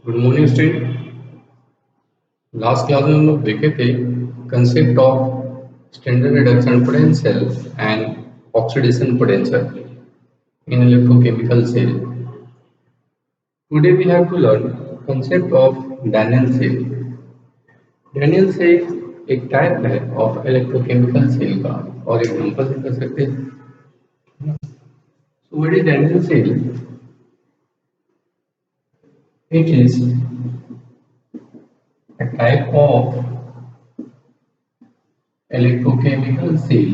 Good morning student. Last class में हम लोग देखे थे concept of standard reduction potential and oxidation potential in electrochemical cell. Today we have to learn concept of Daniell cell. Daniell cell एक type है of electrochemical cell का और example से कर सकते हैं। So what is Daniell cell? It is a type of electrochemical cell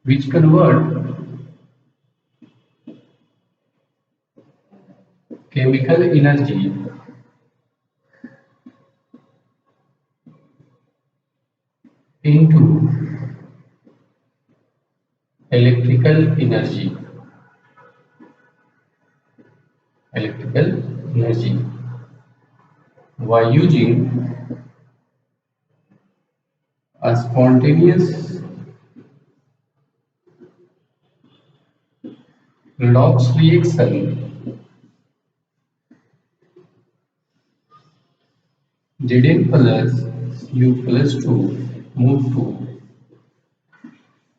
which convert chemical energy into electrical energy by using a spontaneous redox reaction Zn plus Cu plus 2 move to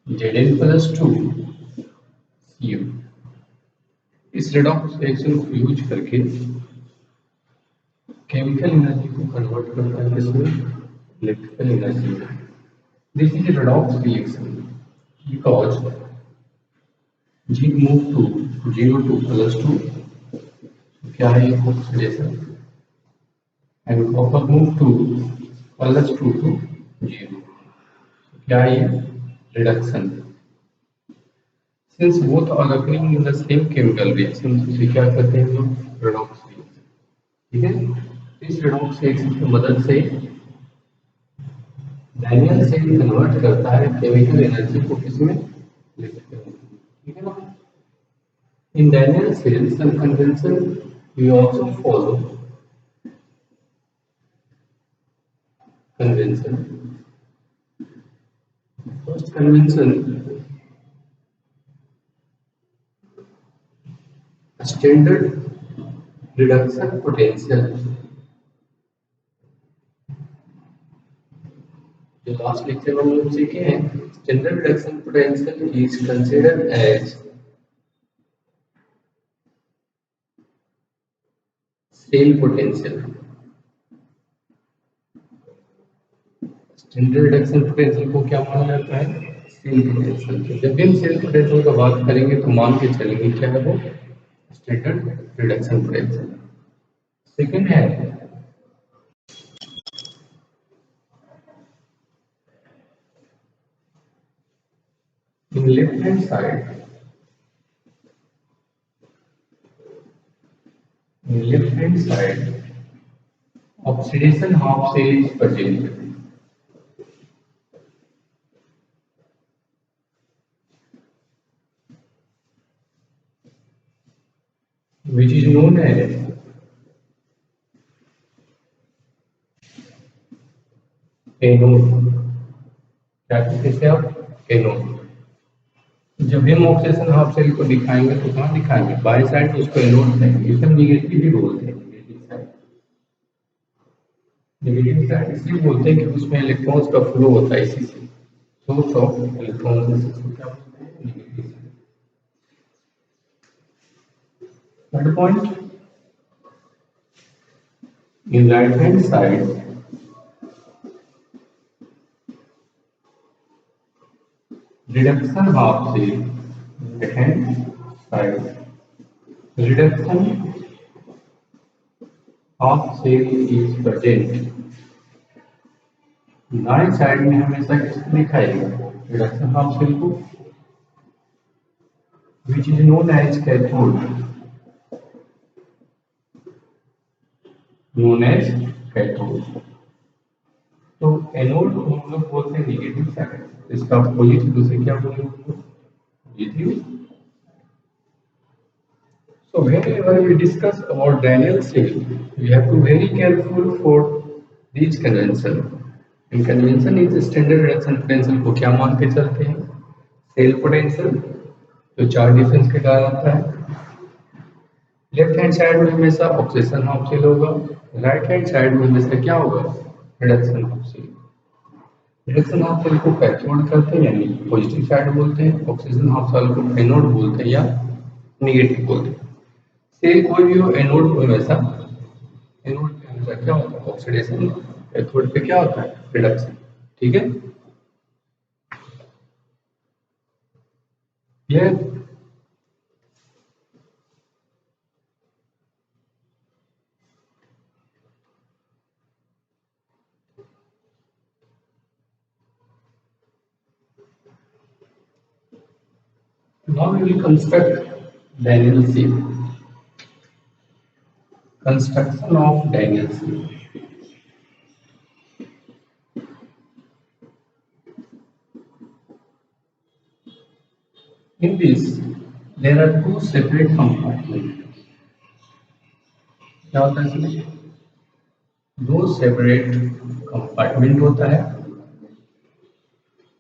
Zn plus 2 Cu। इस redox reaction को use करके chemical energy को convert करता है किसमें? Electrical energy में। This is redox reaction because G move to 0 to plus 2, क्या है oxidation, and copper move to plus 2 to 0, क्या है reduction. Since both are occurring in the same chemical reaction, उसे क्या कहते हैं हम? redox reaction। ठीक है, इस redox reaction की मदद से डैनियल सेल कन्वर्ट करता है केमिकल एनर्जी को किसमें? Electrical energy. ठीक है ना? In Daniel cells, some convention we also follow. Convention. First convention, standard reduction potential. जो लास्ट लेक्चर में हम लोग सीखे हैं, standard reduction potential is considered as cell potential. Standard reduction potential को क्या माना जाता है? Cell potential. जब भी हम सेल पोटेंशियल का बात करेंगे तो मान के चलेंगे क्या है वो? Standard reduction potential. सेकंड है in left hand side, oxidation half cell is present, which is known as anode. क्या कहते हैं आप? एनोड। जब भी हम ऑक्सीडेशन हाफ सेल को दिखाएंगे तो कहाँ दिखाएंगे? बाई साइड, तो उसको एनोड कहेंगे। इसे हम निगेटिव भी बोलते हैं। नेगेटिव साइड इसलिए बोलते हैं कि उसमें इलेक्ट्रॉन्स का फ्लो होता है, इसी से सोर्स ऑफ इलेक्ट्रॉन्स को क्या बोलते हैं? Negative side. Third point, in right hand side reduction half cell, right hand side reduction half cell is present। दाएं साइड में हमेशा किसको दिखाएगा? रिडक्शन हाफ सेल को, which is known as cathode, known as cathode। तो anode को हम लोग बोलते हैं निगेटिव साइड, इसका अपोजिट दूसरे क्या बोलेंगे? Positive. So whenever we discuss about Daniel cell, we have to very careful for these convention। And convention is standard reduction potential को क्या मान के चलते हैं? सेल पोटेंशियल जो चार्ज डिफरेंस के कारण आता है। लेफ्ट हैंड साइड में हमेशा ऑक्सीजन हाफ सेल होगा, राइट हैंड साइड में हमेशा क्या होगा, reduction half cell. Reduction half cell को कैथोड कहते हैं यानी पॉजिटिव साइड बोलते हैं, ऑक्सीजन हाफ सेल को एनोड बोलते हैं या निगेटिव बोलते हैं। सेल कोई भी हो, एनोड को हमेशा, एनोड पे हमेशा क्या होता है, ऑक्सीडेशन, कैथोड पे क्या होता है, रिडक्शन। ठीक है, ये now we will construct Daniel seal. Construction of Daniel seal. In this, there are two separate compartments. क्या होता है इसमें, दो सेपरेट कंपार्टमेंट होता है।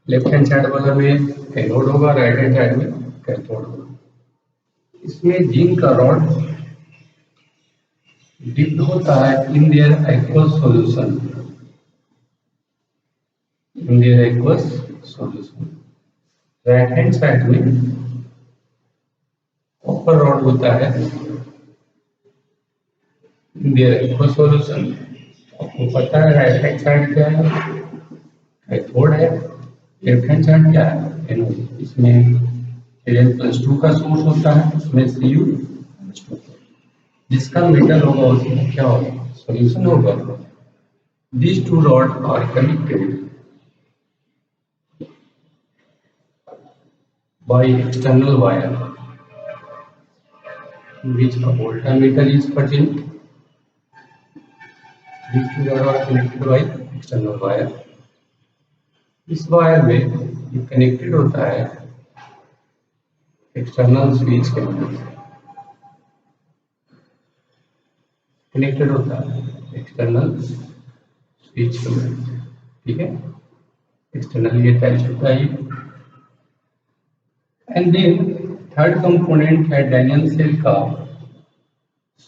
लेफ्ट हैंड साइड वाला में एनोड होगा, राइट हैंड साइड में कैथोड होगा। इसमें जिंक का रॉड डिप्ड होता है in their aqueous solution, in their aqueous solution. Right hand side में कॉपर रॉड होता है इन देयर एक्वस सॉल्यूशन। आपको पता है राइट हैंड साइड क्या है, कैथोड है, लेफ्ट हैंड साइड क्या है, एनोड। इसमें Al+2 का सोर्स होता है, इसमें Cu+2, जिसका मेटल होगा उसमें क्या होगा, सॉल्यूशन होगा। These two rods are connected by external wire in which a voltmeter is present. These two rods are connected by external wire. इस वायर में ये कनेक्टेड होता है एक्सटर्नल स्विच के मदद से, कनेक्टेड होता है एक्सटर्नल स्विच के मदद से। ठीक है, एक्सटर्नली अटैच होता है। एंड देन थर्ड कंपोनेंट है डैनियल सेल का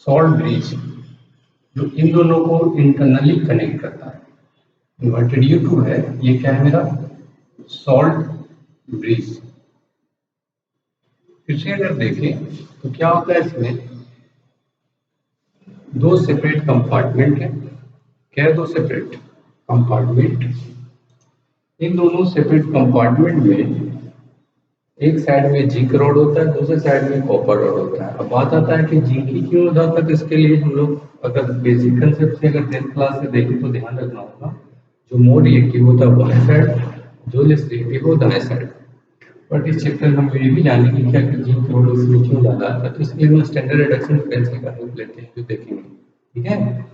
सॉल्ट ब्रिज, जो इन दोनों को इंटरनली कनेक्ट करता है। इन्वर्टेड U2 है, ये क्या है मेरा, सॉल्ट ब्रिज। फिर से अगर देखें तो क्या होता है, इसमें दो सेपरेट कंपार्टमेंट है। क्या है, दो सेपरेट कंपार्टमेंट। इन दोनों सेपरेट कंपार्टमेंट में एक साइड में जिंक रॉड होता है, दूसरे साइड में कॉपर रॉड होता है। अब बात आता है कि जिंक ही क्यों होता है, तो इसके लिए हम लोग अगर बेसिक कंसेप्ट से अगर 10th क्लास से देखें तो ध्यान रखना होगा, जो मोर रिएक्टिव होता है बाएं साइड, जो लेस रिएक्टिव हो दाएं साइड। बट इस चैप्टर में हम ये भी जानेंगे क्या कि जिंक रॉड इसमें क्यों ज्यादा आता है, तो इसलिए हम स्टैंडर्ड रिडक्शन पोटेंशियल का हेल्प लेते हैं, जो देखेंगे। ठीक है,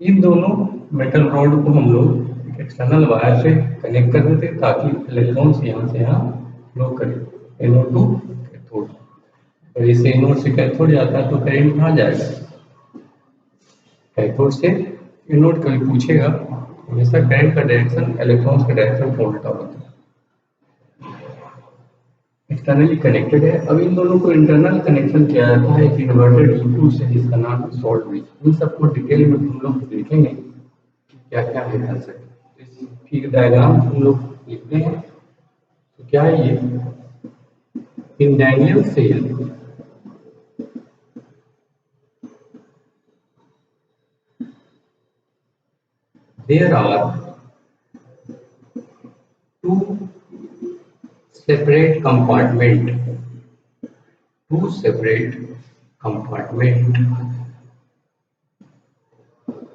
इन दोनों मेटल रॉड को हम लोग एक्सटर्नल वायर से कनेक्ट कर देते हैं ताकि इलेक्ट्रॉन्स यहाँ से यहाँ फ्लो करें, एनोड टू कैथोड। और इसे एनोड से कैथोड जाता है तो करंट कहाँ जाएगा, कैथोड से एनोड। कभी पूछेगा, हमेशा करंट का डायरेक्शन इलेक्ट्रॉन्स का डायरेक्शन का उल्टा होता है। एक्सटर्नली कनेक्टेड है। अब इन दोनों को इंटरनल कनेक्शन किया जाता है एक इन्वर्टेड U2 से, जिसका नाम है सॉल्ट ब्रिज। इन सबको डिटेल में हम लोग देखेंगे क्या क्या है कंसेप्ट। इसकी डायग्राम हम लोग लिखते हैं तो क्या है ये, in Daniell cell there are two separate compartment, two separate compartment।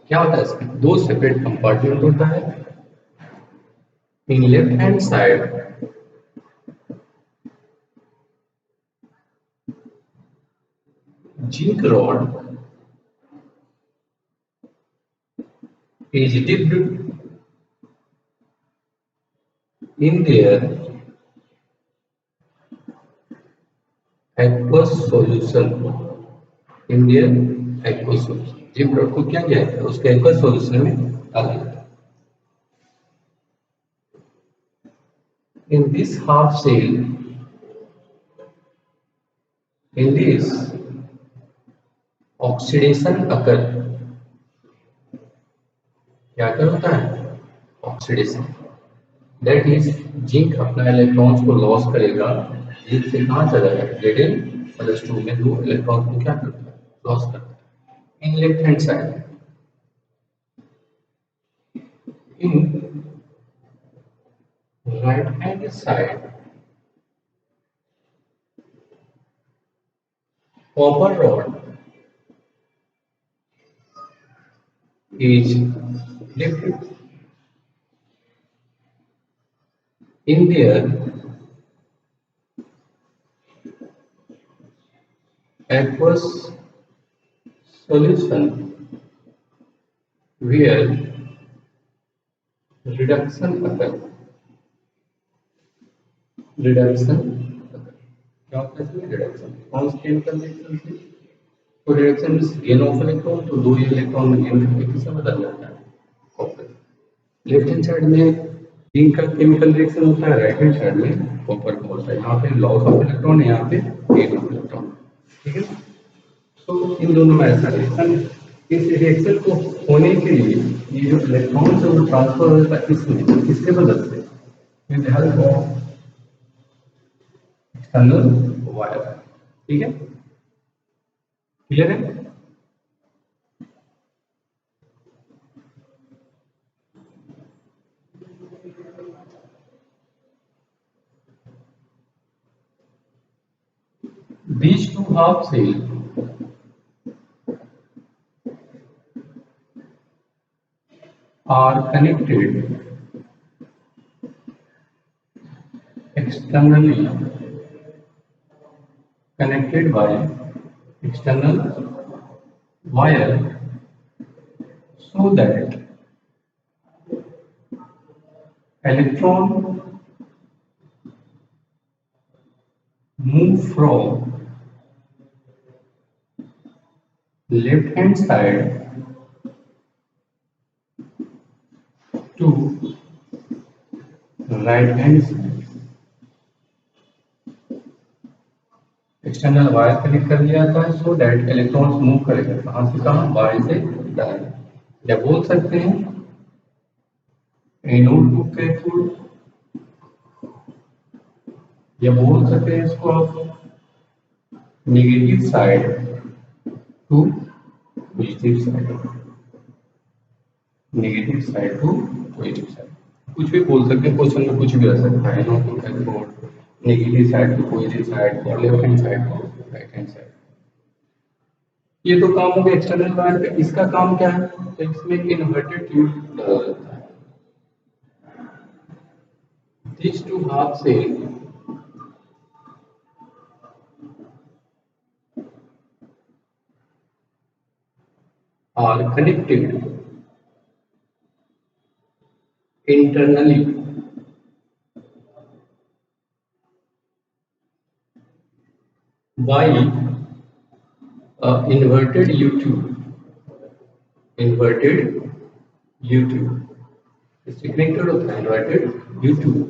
क्या होता है इसमें, दो सेपरेट कंपार्टमेंट होता है। In left hand side zinc rod is dipped in their aqueous solution, in their aqueous solution। Zinc rod को क्या किया जाता है, उसके aqueous solution में डाला जाता है। In this half shell oxidation occur, क्या कर होता है, ऑक्सीडेशन। दैट इज जिंक अपना इलेक्ट्रॉन्स को लॉस करेगा, जिंक से कहाँ चला जाएगा, Zn+2 में दो इलेक्ट्रॉन को क्या करता है, लॉस करता है। In left hand side, in right hand side copper rod is dipped in their aqueous solution where reduction occur, reduction, क्या होता है इसमें, रिडक्शन। कौन से केमिकल रिएक्शन से, तो reduction means gain of electron, तो दो इलेक्ट्रॉन गेन करके किससे बदल जाता है, कॉपर। लेफ्ट हैंड साइड में जिंक का केमिकल रिएक्शन होता है, राइट हैंड साइड में कॉपर का होता है। यहाँ पे लॉस ऑफ इलेक्ट्रॉन है, यहाँ पे गेन ऑफ इलेक्ट्रॉन, ठीक है। तो इन दोनों में ऐसा रिएक्शन, इस रिएक्शन को होने के लिए ये जो इलेक्ट्रॉन है वो ट्रांसफर हो जाता है इसमें, किसके मदद से, with the help of external wire, ठीक है, क्लियर है। These two half cells are connected externally, connected by external wire, so that electron move from left hand side to right hand side। External wire connect कर दिया जाता है, so that electrons move करेगा, कहाँ से कहाँ, बाएं से दाएं। या बोल सकते हैं एनोड टू कैथोड, या बोल सकते हैं इसको आप negative side to positive side, negative side to positive side, कुछ भी बोल सकते हैं, क्वेश्चन में कुछ भी आ सकता है। Anode to cathode, negative side to positive side, और left hand side to right hand side. ये तो काम हो गया एक्सटर्नल वायर का। इसका काम क्या है, तो इसमें इन्वर्टेड ट्यूब डाला जाता है। These two half cells are connected internally by inverted U-tube, inverted U-tube, इससे connected होता है inverted U-tube,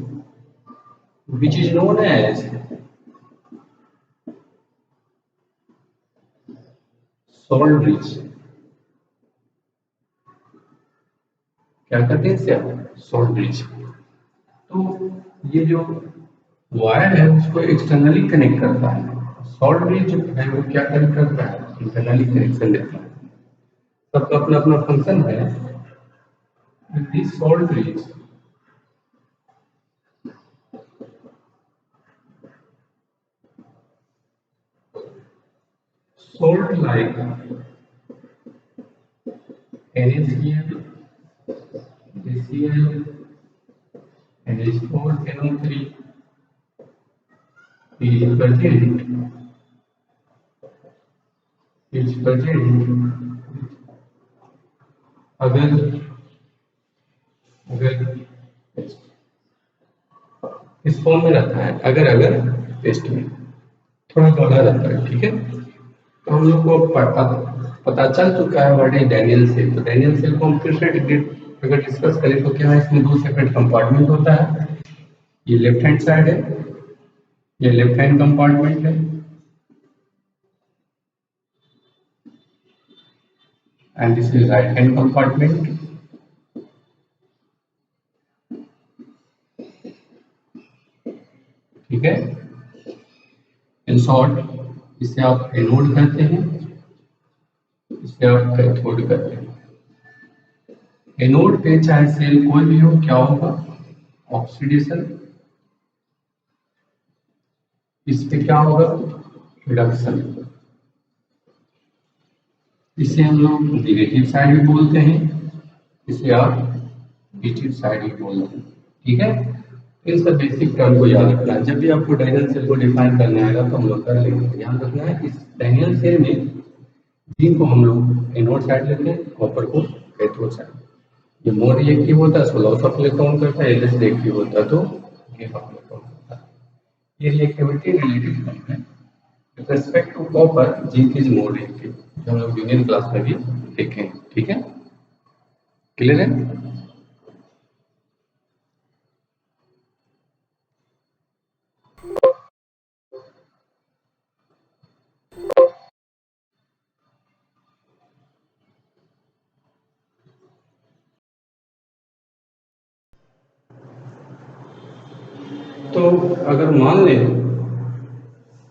which is known as salt bridge। क्या करते हैं इससे आप, सॉल्ट ब्रिज। तो ये जो वायर है उसको एक्सटर्नली कनेक्ट करता है, सॉल्ट ब्रिज जो है वो क्या कनेक्ट करता है, इंटरनली कनेक्शन देता है। सबका अपना अपना फंक्शन है। This salt bridge salt like NaCl, ACl, NH4, NO3 is present अगर अगर इस फॉर्म में रहता है, अगर अगर टेस्ट में थोड़ा बड़ा रहता है, ठीक है। तो हम लोग को पता चल चुका है व्हाट इज डैनियल सेल। तो डैनियल सेल को हम फिर से अगर डिस्कस करें तो क्या है, इसमें दो सेपरेट कंपार्टमेंट होता है। ये लेफ्ट हैंड साइड है, ये लेफ्ट हैंड कंपार्टमेंट है, and this is right hand compartment. ठीक है, इन शॉर्ट इसे आप एनोड कहते हैं, इसे आप कैथोड कहते हैं। एनोड पे चाहे सेल कोई भी हो, क्या होगा, ऑक्सीडेशन, इस पे क्या होगा, रिडक्शन। इसे हम लोग नेगेटिव साइड भी बोलते हैं, इसे आप पॉजिटिव साइड भी बोलते हैं। ठीक है, इन सब बेसिक टर्म को याद रखना है। जब भी आपको डायगोनल सेल को डिफाइन करना आएगा तो हम लोग कर लेंगे। ध्यान रखना है इस डायगोनल सेल में जिंक को हम लोग एनोड साइड लेते हैं, कॉपर को कैथोड साइड। ये मोर रिएक्टिव होता है, लॉस ऑफ इलेक्ट्रॉन करता है, लेस रिएक्टिव होता है तो गेन ऑफ इलेक्ट्रॉन करता है। ये रिएक्टिविटी रिलेटिव टर्म है। With respect to copper, zinc is more reactive, जो हम लोग यूनियन क्लास में भी देखेंगे। ठीक है, क्लियर है। तो अगर मान लें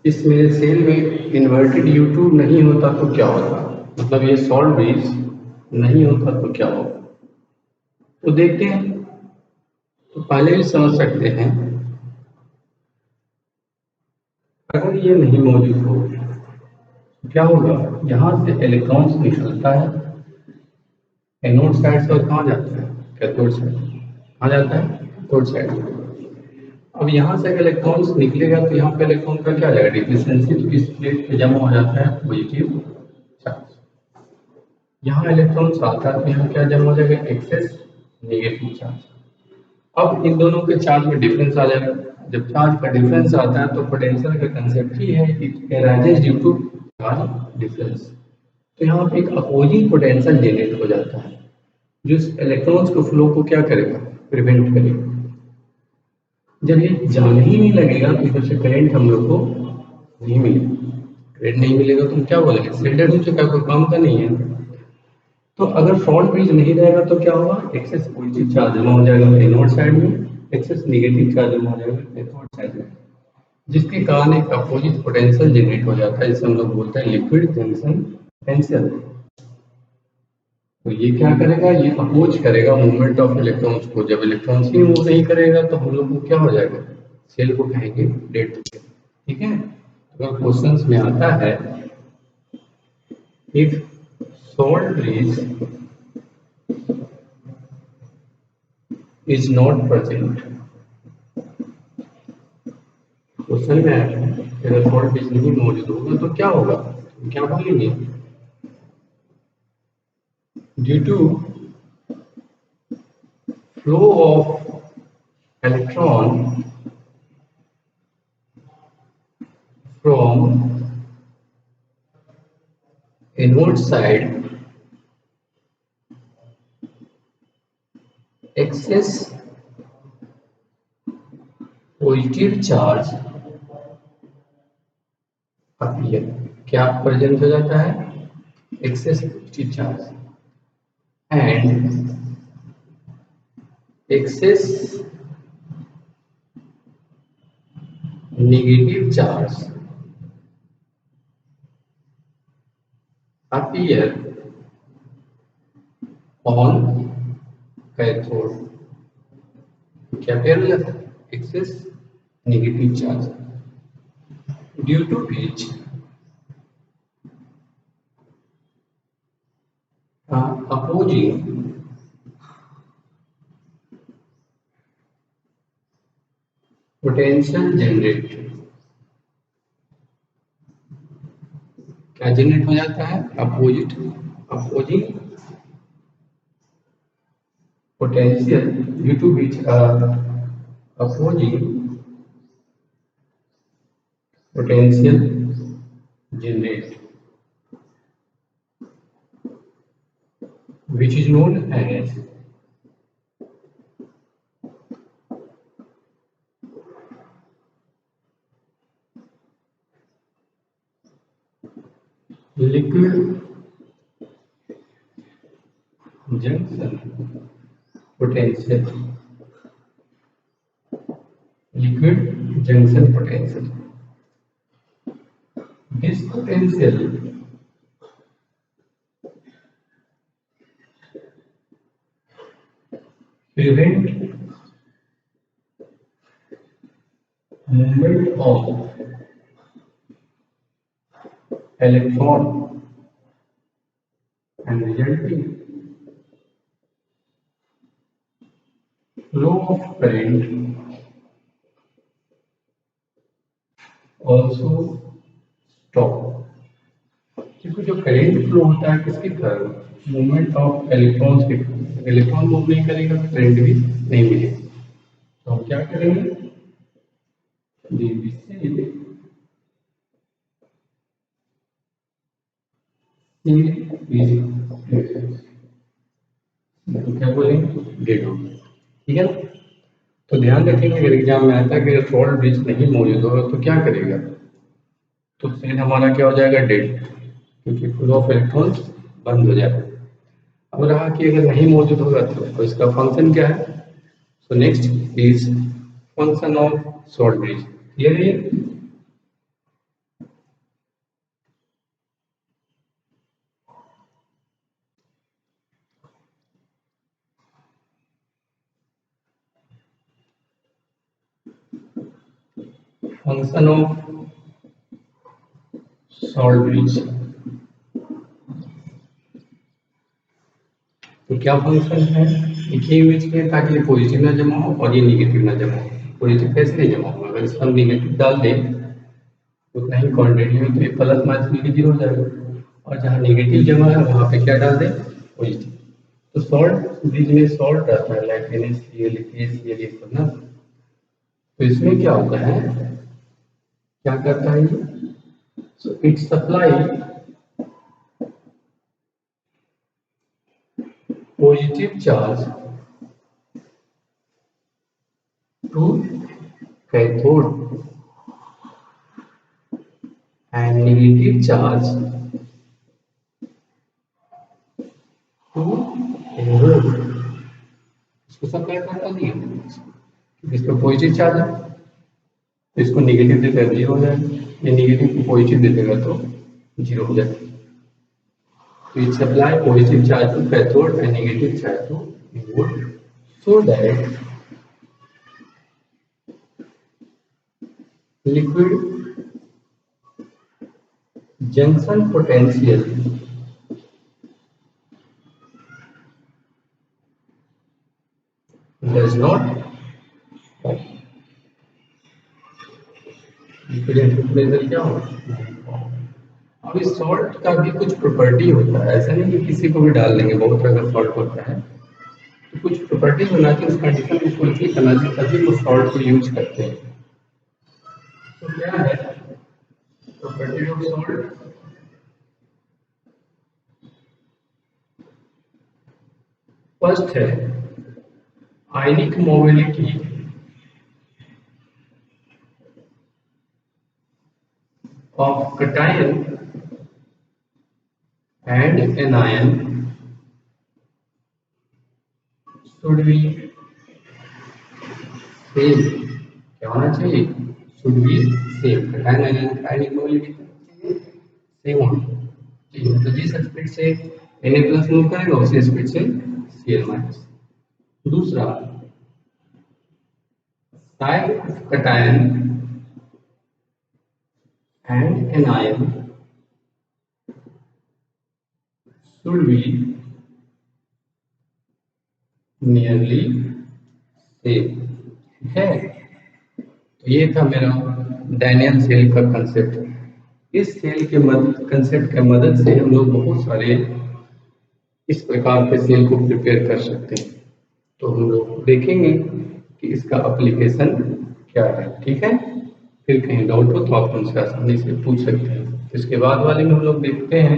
इस मेरे सेल में इन्वर्टेड U2 नहीं होता तो क्या होता, मतलब ये सॉल्ट ब्रिज नहीं होता तो क्या होगा, तो देखते हैं। तो पहले भी समझ सकते हैं, अगर ये नहीं मौजूद हो तो क्या होगा, यहाँ से इलेक्ट्रॉन्स निकलता है एनोड साइड से, और कहाँ जाता है, कैथोड साइड। कहाँ जाता है, कैथोड साइड। अब यहाँ से इलेक्ट्रॉन्स निकलेगा तो यहाँ पे इलेक्ट्रॉन का क्या जाएगा, डिफिशिएंसी, तो इस प्लेट पे जमा हो जाता है पॉजिटिव चार्ज। यहाँ इलेक्ट्रॉन्स आता है तो यहाँ क्या जमा हो जाएगा, एक्सेस नेगेटिव चार्ज। अब इन दोनों के चार्ज में डिफरेंस आ जाएगा। जब चार्ज का डिफरेंस आता है तो पोटेंशियल का कंसेप्ट ही है, it arises due to charge difference. तो यहाँ पे एक अपोजिंग पोटेंशियल जनरेट हो जाता है, जो इलेक्ट्रॉन्स को फ्लो को क्या करेगा, प्रिवेंट करेगा। जब ये जाने ही नहीं लगेगा तो इधर से करंट हम लोग को नहीं मिलेगा। करंट नहीं मिलेगा तो हम क्या बोलेंगे, सिलेंडर हो चुका है, कोई काम का नहीं है। तो अगर फ्रंट ब्रिज नहीं रहेगा तो क्या होगा, एक्सेस पॉजिटिव चार्ज जमा हो जाएगा एनोड साइड में, एक्सेस नेगेटिव चार्ज जमा हो जाएगा कैथोड साइड में, जिसके कारण एक अपोजिट पोटेंशियल जनरेट हो जाता है, जिसे हम लोग बोलते हैं लिक्विड जंक्शन पोटेंशियल। तो ये क्या करेगा, ये अपोज करेगा मूवमेंट ऑफ इलेक्ट्रॉन्स को। जब इलेक्ट्रॉन्स ही मूव नहीं करेगा तो हम लोग को क्या हो जाएगा, सेल को कहेंगे डेड। ठीक है, अगर क्वेश्चंस में आता है if salt bridge is not present, question में आया है कि अगर सॉल्ट ब्रिज नहीं मौजूद होगा तो क्या होगा, तो क्या बोलेंगे, due to flow of electron from inward side, excess positive charge appear। क्या प्रेजेंट हो जाता है, excess positive charge and excess negative charge appear on cathode। क्या पेयर हो जाता है, excess negative charge, due to which opposing potential generate. क्या generate हो जाता है, opposing potential, due to which opposing potential generate, which is known as liquid junction potential, liquid junction potential. This potential prevent movement of electron and resulting flow of current also stop. क्योंकि जो current flow होता है किसकी तरफ, movement of electrons की तरफ, electron move नहीं करेगा तो करंट भी नहीं मिलेगा। तो हम क्या करेंगे, तो क्या बोलेंगे गेट हो, ठीक है ना। तो ध्यान रखेंगे अगर एग्जाम में आता है कि सॉल्ट ब्रिज नहीं मौजूद होगा तो क्या करेगा, तो सेल हमारा क्या हो जाएगा, डेड, क्योंकि फ्लो ऑफ इलेक्ट्रॉन्स बंद हो जाएगा। अब रहा कि अगर नहीं मौजूद होगा तो इसका फंक्शन क्या है। So next is function of salt bridge, clear है। फंक्शन ऑफ सॉल्ट ब्रिज, तो क्या फंक्शन है, लिखिए इमेज में, ताकि ये पॉजिटिव ना जमा हो और ये निगेटिव ना जमा हो। पॉजिटिव कैसे नहीं जमा होगा, अगर इसका हम निगेटिव डाल दें तो कहीं क्वांटिटी में तो ये प्लस माइनस मिलकर जीरो हो जाएगा, और जहाँ निगेटिव जमा है वहाँ पे क्या डाल दें, पॉजिटिव। तो सॉल्ट ब्रिज में सॉल्ट रहता है, लाइक NaCl, KCl ये सब ना। तो इसमें क्या होता है, क्या करता है ये, so it supply positive charge to cathode and negative charge to anode। इसको सप्लाई करता नहीं है, इस पर पॉजिटिव चार्ज है तो इसको नेगेटिव देगा तो जीरो हो जाएगा, ये नेगेटिव को पॉजिटिव दे देगा तो जीरो हो जाएगा। तो it supply positive charge to cathode and negative charge to anode, so that liquid junction potential does not, liquid temperature क्या होगा। अब इस सॉल्ट का भी कुछ प्रॉपर्टी होता है, ऐसा नहीं कि किसी को भी डाल देंगे, बहुत तरह का सॉल्ट होता है, तो कुछ प्रॉपर्टी होना चाहिए, उस कंडीशन को फुलफिल करना चाहिए तभी वो सॉल्ट को यूज करते हैं। तो क्या है प्रॉपर्टी ऑफ सॉल्ट, फर्स्ट है आयनिक mobility of cation and anion should be same, क्या होना चाहिए, should be same, cation and ionic mobility same होना चाहिए, तो जिस स्पीड से Na प्लस मूव करेगा उसी स्पीड से Cl माइनस। दूसरा side of cation and anion should be nearly same, ठीक है। तो ये था मेरा डैनियल सेल का कंसेप्ट। इस सेल के कंसेप्ट के मदद से हम लोग बहुत सारे इस प्रकार के सेल को प्रिपेयर कर सकते हैं। तो हम लोग देखेंगे कि इसका एप्लीकेशन क्या है, ठीक है। फिर कहीं डाउट हो तो आप उनसे आसानी से पूछ सकते हैं। इसके बाद वाले में हम लोग देखते हैं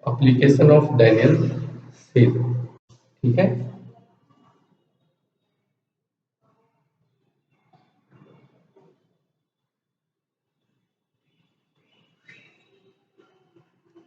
एप्लीकेशन ऑफ डैनियल सेल, ठीक है।